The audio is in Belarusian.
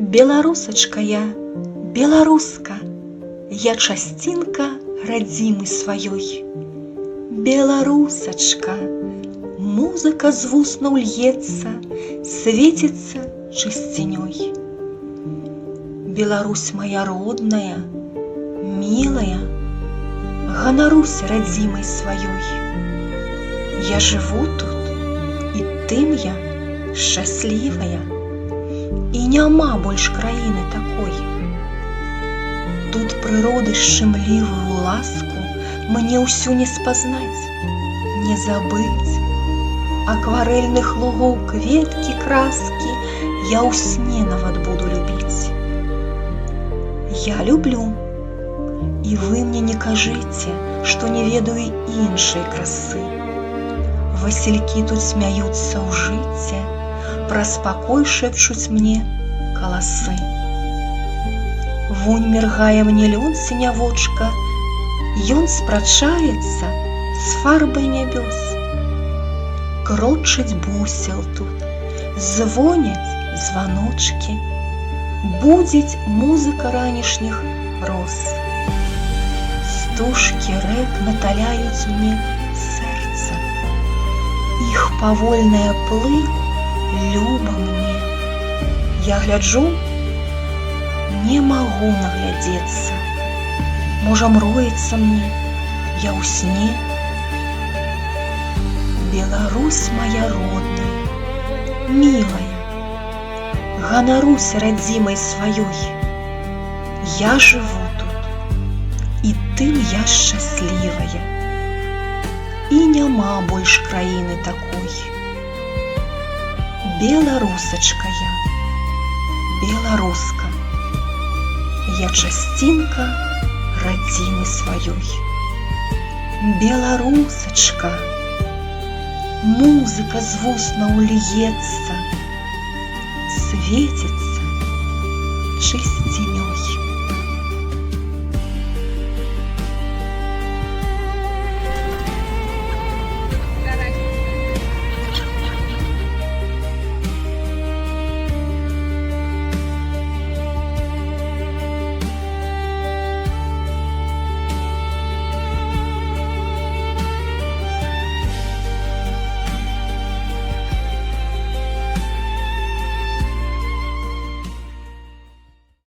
Беларусачка я, беларуска, я часцінка радзімы сваёй. Беларусачка, музыка з вуснаў льецца, свеціцца чысцінёй. Беларусь моя родная, милая, ганаруся радзімай сваёй. Я жыву тут, і тым я шчаслівая, і няма больш краіны такой. Тут прыроды шчымлівую ласку мне ўсю не спазнаць, не забыць. Акварэльных лугоў кветкі, краскі я ў сне нават буду любіць. Я люблю, і вы мне не кажыце, што не ведаю іншай красы. Васількі тут смяюцца ў жыцце, пра спакой шэпчуць мне каласы. Вунь міргае мне лён сінявочка, ён спрачаецца з фарбай нябёс. Крочыць бусел тут, звоняць званочкі, будзіць музыка ранішніх роз. Стужкі рэк наталяюць мне сэрца, іх павольная плынь люба мне. Я гляджу, не магу наглядзецца. Можа, мроецца мне, я ў сне. Беларусь моя родная, милая, ганаруся радзімай сваёй. Я жыву тут, і тым я шчаслівая, і няма больш краіны такой. Беларусачка я, беларуска, я часцінка радзімы сваёй. Беларусачка, музыка з вуснаў льецца, свеціцца чысцінёй.